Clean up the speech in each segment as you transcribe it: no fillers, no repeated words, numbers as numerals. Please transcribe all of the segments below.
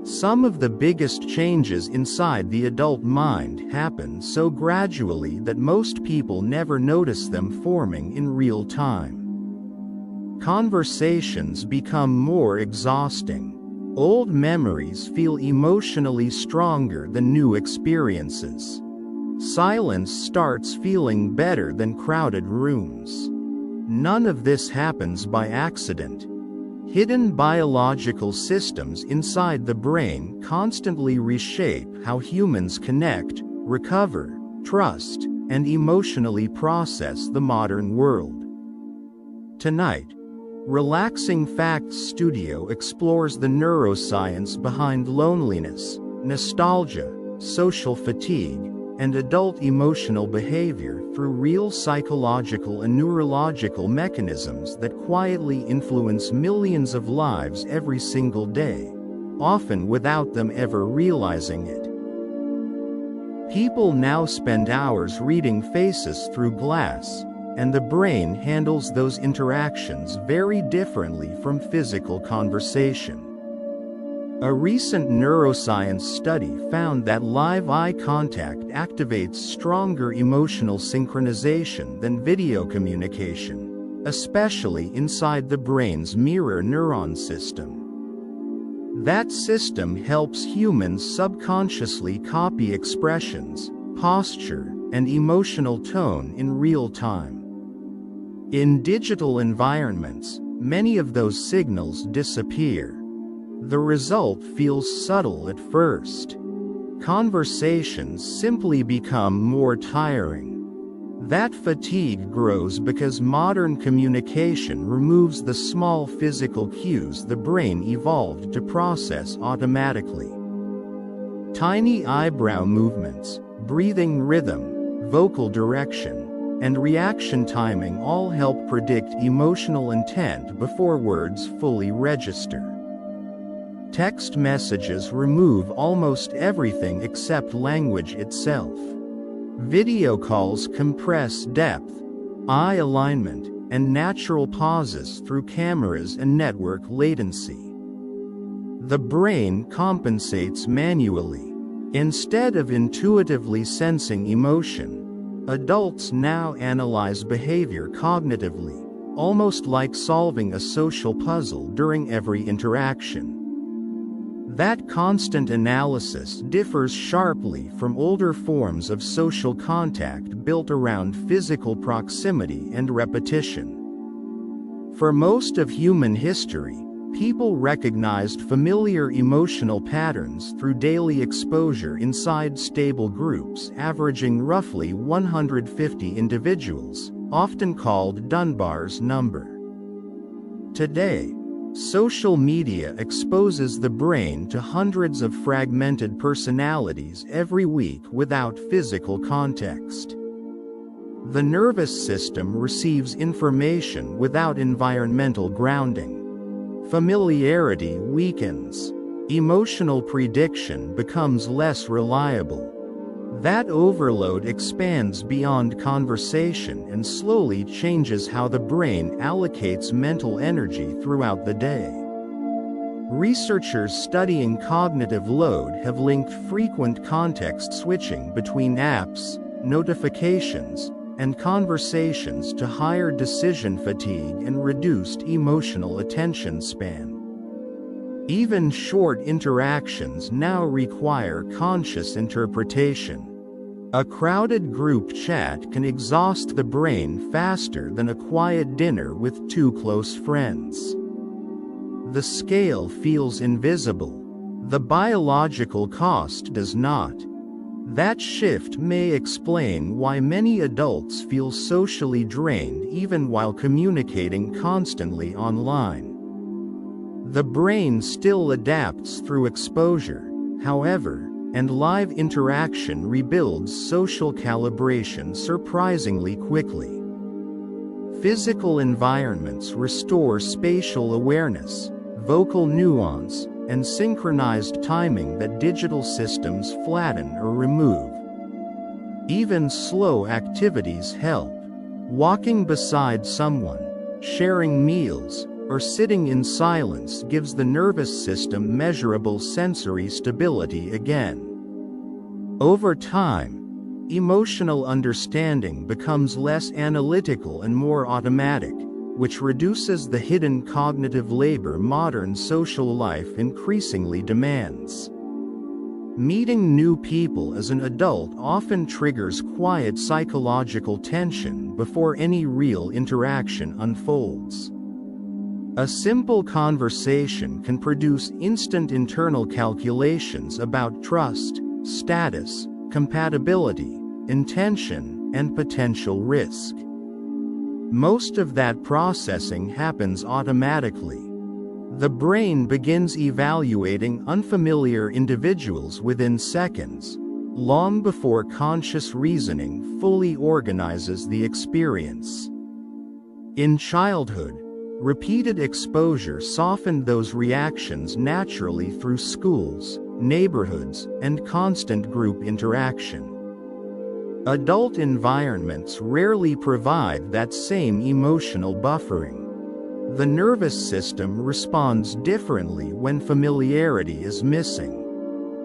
Some of the biggest changes inside the adult mind happen so gradually that most people never notice them forming in real time. Conversations become more exhausting. Old memories feel emotionally stronger than new experiences. Silence starts feeling better than crowded rooms. None of this happens by accident. Hidden biological systems inside the brain constantly reshape how humans connect, recover, trust, and emotionally process the modern world. Tonight, Relaxing Facts Studio explores the neuroscience behind loneliness, nostalgia, social fatigue, and adult emotional behavior through real psychological and neurological mechanisms that quietly influence millions of lives every single day, often without them ever realizing it. People now spend hours reading faces through glass, and the brain handles those interactions very differently from physical conversation. A recent neuroscience study found that live eye contact activates stronger emotional synchronization than video communication, especially inside the brain's mirror neuron system. That system helps humans subconsciously copy expressions, posture, and emotional tone in real time. In digital environments, many of those signals disappear. The result feels subtle at first. Conversations simply become more tiring. That fatigue grows because modern communication removes the small physical cues the brain evolved to process automatically. Tiny eyebrow movements, breathing rhythm, vocal direction, and reaction timing all help predict emotional intent before words fully register. Text messages remove almost everything except language itself. Video calls compress depth, eye alignment, and natural pauses through cameras and network latency. The brain compensates manually. Instead of intuitively sensing emotion, adults now analyze behavior cognitively, almost like solving a social puzzle during every interaction. That constant analysis differs sharply from older forms of social contact built around physical proximity and repetition. For most of human history, people recognized familiar emotional patterns through daily exposure inside stable groups averaging roughly 150 individuals, often called Dunbar's number. Today, social media exposes the brain to hundreds of fragmented personalities every week without physical context. The nervous system receives information without environmental grounding. Familiarity weakens. Emotional prediction becomes less reliable. That overload expands beyond conversation and slowly changes how the brain allocates mental energy throughout the day. Researchers studying cognitive load have linked frequent context switching between apps, notifications, and conversations to higher decision fatigue and reduced emotional attention span. Even short interactions now require conscious interpretation. A crowded group chat can exhaust the brain faster than a quiet dinner with two close friends. The scale feels invisible. The biological cost does not. That shift may explain why many adults feel socially drained even while communicating constantly online. The brain still adapts through exposure, however, and live interaction rebuilds social calibration surprisingly quickly. Physical environments restore spatial awareness, vocal nuance, and synchronized timing that digital systems flatten or remove. Even slow activities help. Walking beside someone, sharing meals, or sitting in silence gives the nervous system measurable sensory stability again. Over time, emotional understanding becomes less analytical and more automatic, which reduces the hidden cognitive labor modern social life increasingly demands. Meeting new people as an adult often triggers quiet psychological tension before any real interaction unfolds. A simple conversation can produce instant internal calculations about trust, status, compatibility, intention, and potential risk. Most of that processing happens automatically. The brain begins evaluating unfamiliar individuals within seconds, long before conscious reasoning fully organizes the experience. In childhood, repeated exposure softened those reactions naturally through schools, neighborhoods, and constant group interaction. Adult environments rarely provide that same emotional buffering. The nervous system responds differently when familiarity is missing.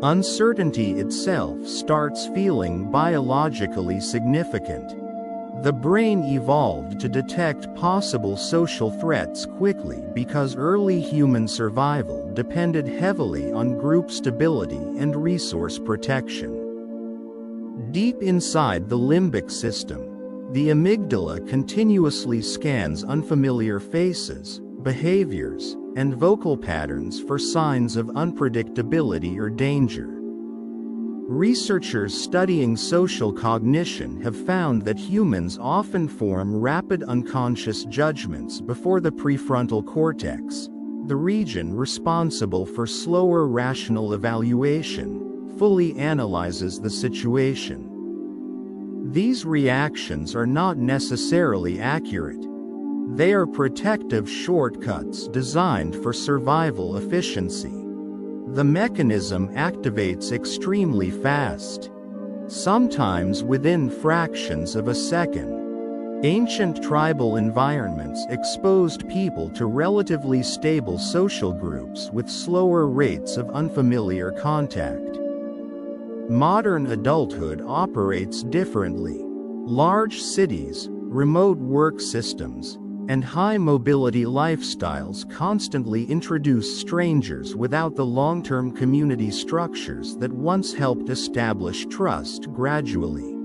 Uncertainty itself starts feeling biologically significant. The brain evolved to detect possible social threats quickly because early human survival depended heavily on group stability and resource protection. Deep inside the limbic system, the amygdala continuously scans unfamiliar faces, behaviors, and vocal patterns for signs of unpredictability or danger. Researchers studying social cognition have found that humans often form rapid unconscious judgments before the prefrontal cortex, the region responsible for slower rational evaluation, fully analyzes the situation. These reactions are not necessarily accurate. They are protective shortcuts designed for survival efficiency. The mechanism activates extremely fast, sometimes within fractions of a second. Ancient tribal environments exposed people to relatively stable social groups with slower rates of unfamiliar contact. Modern adulthood operates differently. Large cities, remote work systems, and high-mobility lifestyles constantly introduce strangers without the long-term community structures that once helped establish trust gradually.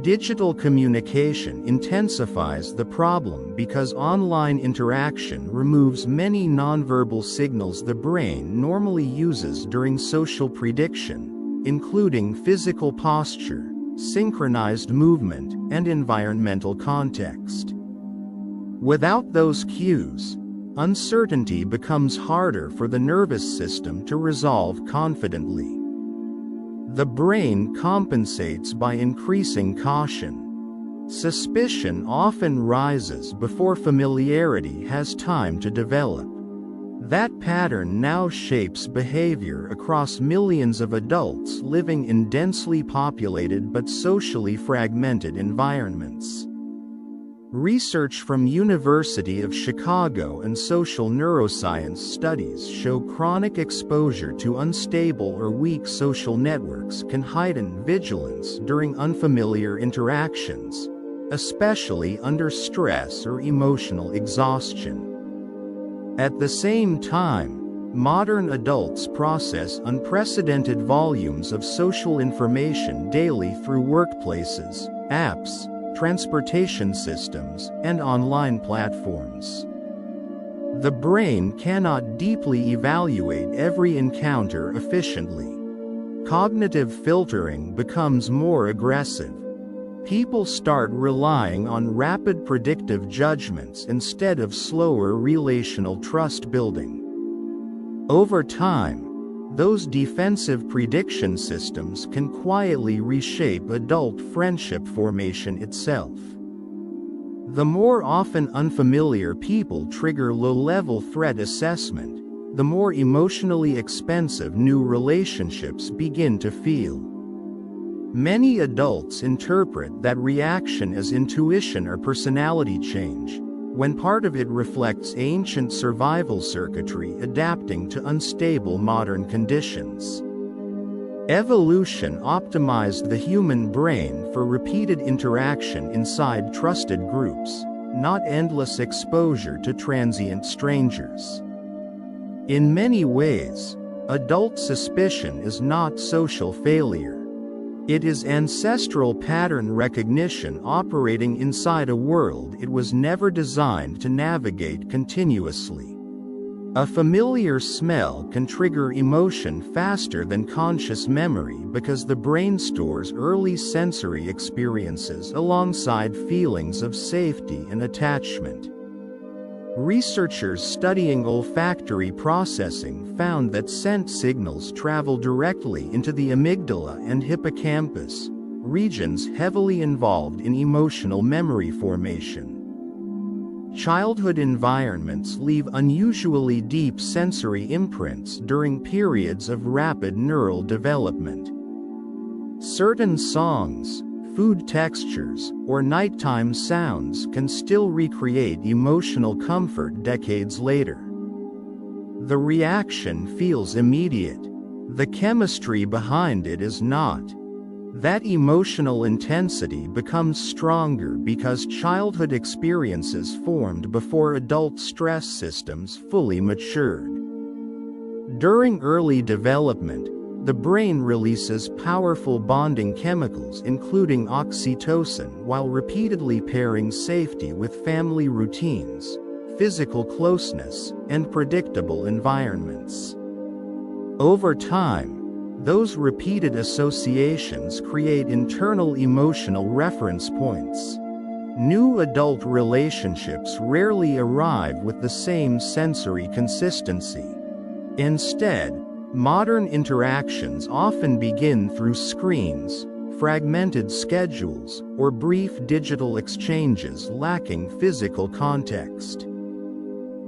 Digital communication intensifies the problem because online interaction removes many nonverbal signals the brain normally uses during social prediction, including physical posture, synchronized movement, and environmental context. Without those cues, uncertainty becomes harder for the nervous system to resolve confidently. The brain compensates by increasing caution. Suspicion often rises before familiarity has time to develop. That pattern now shapes behavior across millions of adults living in densely populated but socially fragmented environments. Research from University of Chicago and social neuroscience studies show chronic exposure to unstable or weak social networks can heighten vigilance during unfamiliar interactions, especially under stress or emotional exhaustion. At the same time, modern adults process unprecedented volumes of social information daily through workplaces, apps, transportation systems, and online platforms. The brain cannot deeply evaluate every encounter efficiently. Cognitive filtering becomes more aggressive. People start relying on rapid predictive judgments instead of slower relational trust building. Over time, those defensive prediction systems can quietly reshape adult friendship formation itself. The more often unfamiliar people trigger low-level threat assessment, the more emotionally expensive new relationships begin to feel. Many adults interpret that reaction as intuition or personality change, when part of it reflects ancient survival circuitry adapting to unstable modern conditions. Evolution optimized the human brain for repeated interaction inside trusted groups, not endless exposure to transient strangers. In many ways, adult suspicion is not social failure. It is ancestral pattern recognition operating inside a world it was never designed to navigate continuously. A familiar smell can trigger emotion faster than conscious memory because the brain stores early sensory experiences alongside feelings of safety and attachment. Researchers studying olfactory processing found that scent signals travel directly into the amygdala and hippocampus, regions heavily involved in emotional memory formation. Childhood environments leave unusually deep sensory imprints during periods of rapid neural development. Certain songs, food textures, or nighttime sounds can still recreate emotional comfort decades later. The reaction feels immediate. The chemistry behind it is not. That emotional intensity becomes stronger because childhood experiences formed before adult stress systems fully matured. During early development, the brain releases powerful bonding chemicals including oxytocin while repeatedly pairing safety with family routines, physical closeness, and predictable environments. Over time, those repeated associations create internal emotional reference points. New adult relationships rarely arrive with the same sensory consistency. Instead, modern interactions often begin through screens, fragmented schedules, or brief digital exchanges lacking physical context.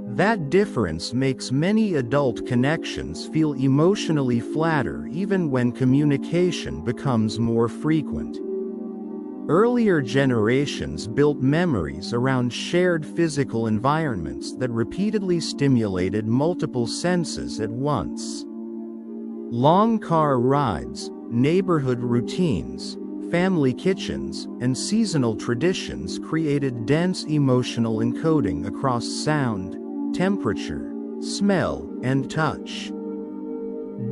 That difference makes many adult connections feel emotionally flatter even when communication becomes more frequent. Earlier generations built memories around shared physical environments that repeatedly stimulated multiple senses at once. Long car rides, neighborhood routines, family kitchens, and seasonal traditions created dense emotional encoding across sound, temperature, smell, and touch.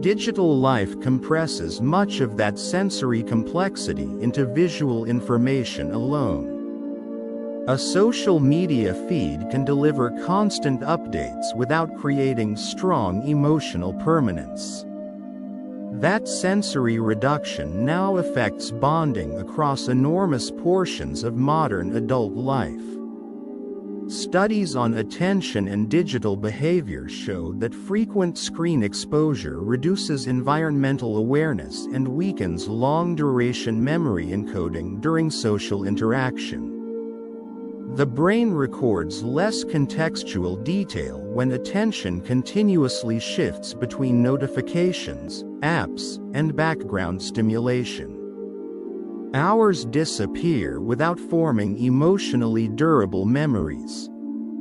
Digital life compresses much of that sensory complexity into visual information alone. A social media feed can deliver constant updates without creating strong emotional permanence. That sensory reduction now affects bonding across enormous portions of modern adult life. Studies on attention and digital behavior show that frequent screen exposure reduces environmental awareness and weakens long-duration memory encoding during social interaction. The brain records less contextual detail when attention continuously shifts between notifications, apps, and background stimulation. Hours disappear without forming emotionally durable memories.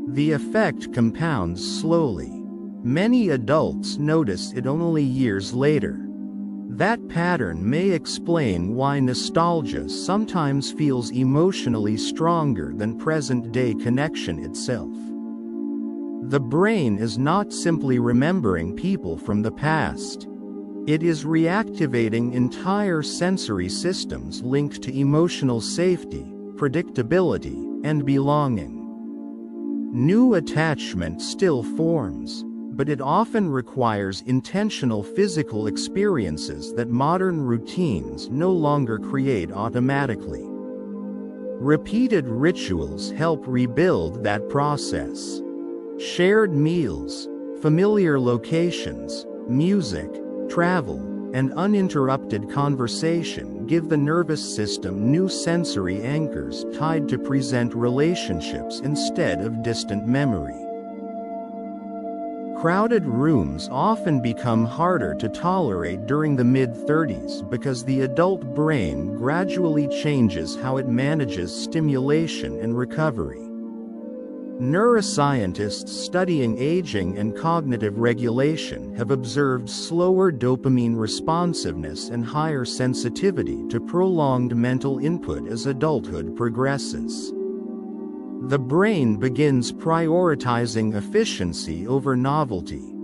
The effect compounds slowly. Many adults notice it only years later. That pattern may explain why nostalgia sometimes feels emotionally stronger than present-day connection itself. The brain is not simply remembering people from the past. It is reactivating entire sensory systems linked to emotional safety, predictability, and belonging. New attachment still forms, but it often requires intentional physical experiences that modern routines no longer create automatically. Repeated rituals help rebuild that process. Shared meals, familiar locations, music, travel, and uninterrupted conversation give the nervous system new sensory anchors tied to present relationships instead of distant memory. Crowded rooms often become harder to tolerate during the mid-30s because the adult brain gradually changes how it manages stimulation and recovery. Neuroscientists studying aging and cognitive regulation have observed slower dopamine responsiveness and higher sensitivity to prolonged mental input as adulthood progresses. The brain begins prioritizing efficiency over novelty.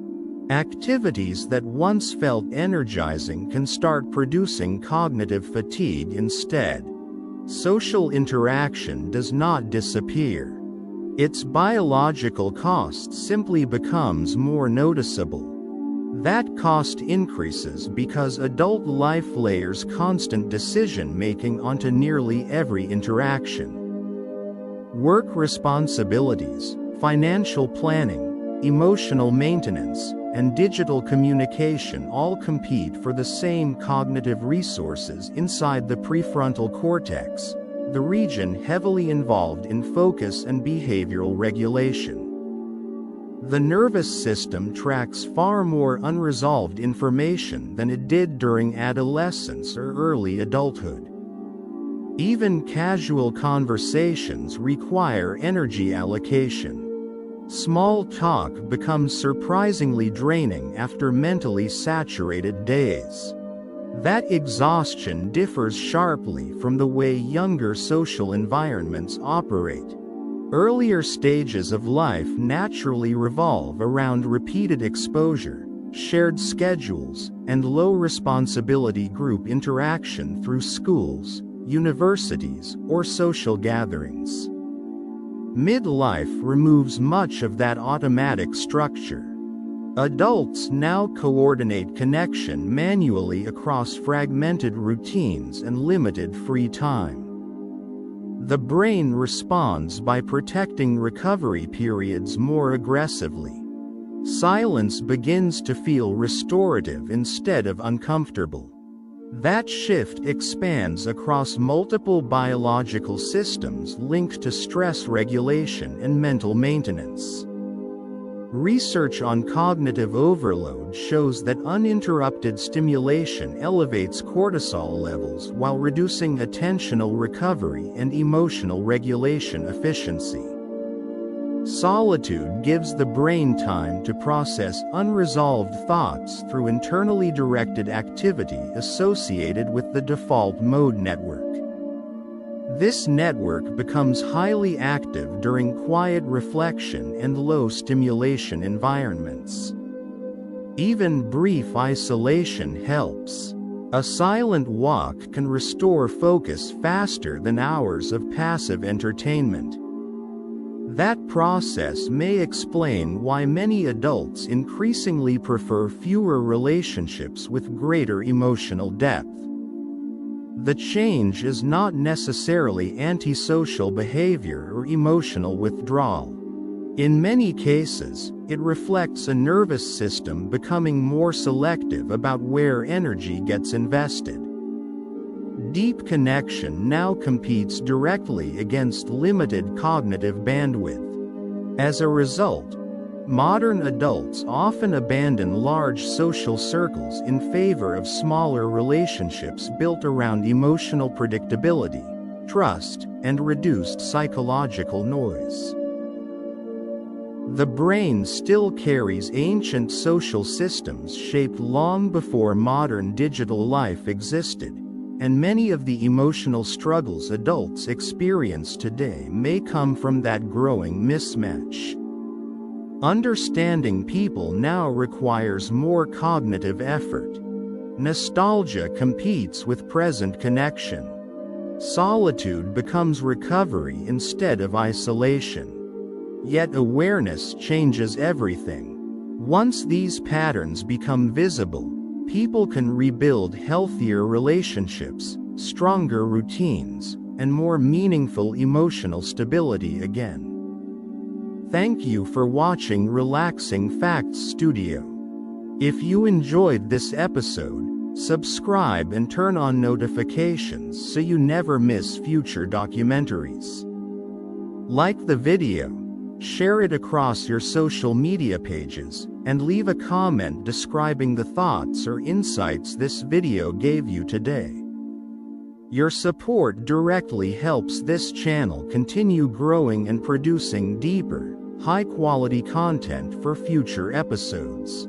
Activities that once felt energizing can start producing cognitive fatigue instead. Social interaction does not disappear. Its biological cost simply becomes more noticeable. That cost increases because adult life layers constant decision-making onto nearly every interaction. Work responsibilities, financial planning, emotional maintenance, and digital communication all compete for the same cognitive resources inside the prefrontal cortex, the region heavily involved in focus and behavioral regulation. The nervous system tracks far more unresolved information than it did during adolescence or early adulthood. Even casual conversations require energy allocation. Small talk becomes surprisingly draining after mentally saturated days. That exhaustion differs sharply from the way younger social environments operate. Earlier stages of life naturally revolve around repeated exposure, shared schedules, and low-responsibility group interaction through schools, universities, or social gatherings. Midlife removes much of that automatic structure. Adults now coordinate connection manually across fragmented routines and limited free time. The brain responds by protecting recovery periods more aggressively. Silence begins to feel restorative instead of uncomfortable. That shift expands across multiple biological systems linked to stress regulation and mental maintenance. Research on cognitive overload shows that uninterrupted stimulation elevates cortisol levels while reducing attentional recovery and emotional regulation efficiency. Solitude gives the brain time to process unresolved thoughts through internally directed activity associated with the default mode network. This network becomes highly active during quiet reflection and low stimulation environments. Even brief isolation helps. A silent walk can restore focus faster than hours of passive entertainment. That process may explain why many adults increasingly prefer fewer relationships with greater emotional depth. The change is not necessarily antisocial behavior or emotional withdrawal. In many cases, it reflects a nervous system becoming more selective about where energy gets invested. Deep connection now competes directly against limited cognitive bandwidth. As a result, modern adults often abandon large social circles in favor of smaller relationships built around emotional predictability, trust, and reduced psychological noise. The brain still carries ancient social systems shaped long before modern digital life existed, and many of the emotional struggles adults experience today may come from that growing mismatch. Understanding people now requires more cognitive effort. Nostalgia competes with present connection. Solitude becomes recovery instead of isolation. Yet awareness changes everything. Once these patterns become visible, people can rebuild healthier relationships, stronger routines, and more meaningful emotional stability again. Thank you for watching Relaxing Facts Studio. If you enjoyed this episode, subscribe and turn on notifications so you never miss future documentaries. Like the video, share it across your social media pages, and leave a comment describing the thoughts or insights this video gave you today. Your support directly helps this channel continue growing and producing deeper, high-quality content for future episodes.